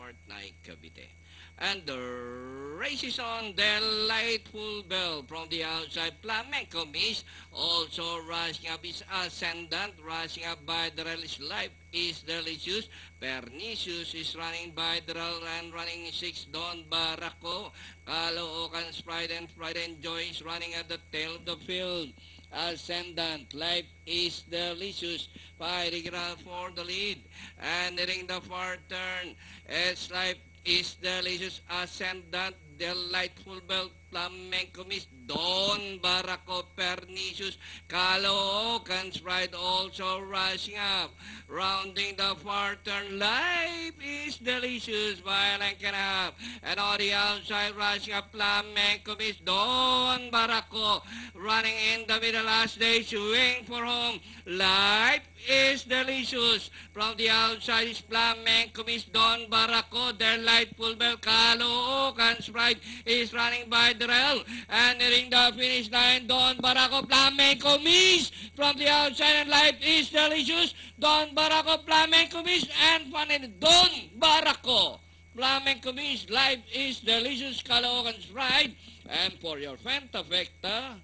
Fortnite, Cavite. And the race is on. Delightful Bell from the outside. Flamenco Miss also rushing up is Ascendant. Rushing up by the rails. Life is Delicious. Pernicious is running by the rail and running 6. Don Barraco. Caloocan's Pride and Joy is running at the tail of the field. Ascendant, Life is Delicious, fighting around for the lead. And nearing the far turn, as Life is Delicious, Ascendant, Delightful Bell, Flamenco Miss, Don Barraco, Pernicious, Caloocan's Pride also rushing up. Rounding the far turn, Life is Delicious, Violent can have. And on the outside, rushing up, Flamenco Miss, Don Barraco, running in the middle last day, swing for home. Life is Delicious. From the outside is Flamenco Miss, Don Barraco, Delightful Bell, Caloocan's Pride is running by the rail. And nearing the finish line, Don Barraco, Flamenco Miss. From the outside, and Life is Delicious. Don Barraco, Flamenco Miss, and finally Don Barraco, Flamenco Miss, Life is Delicious, Caloocan's Pride. And for your Fentafecta,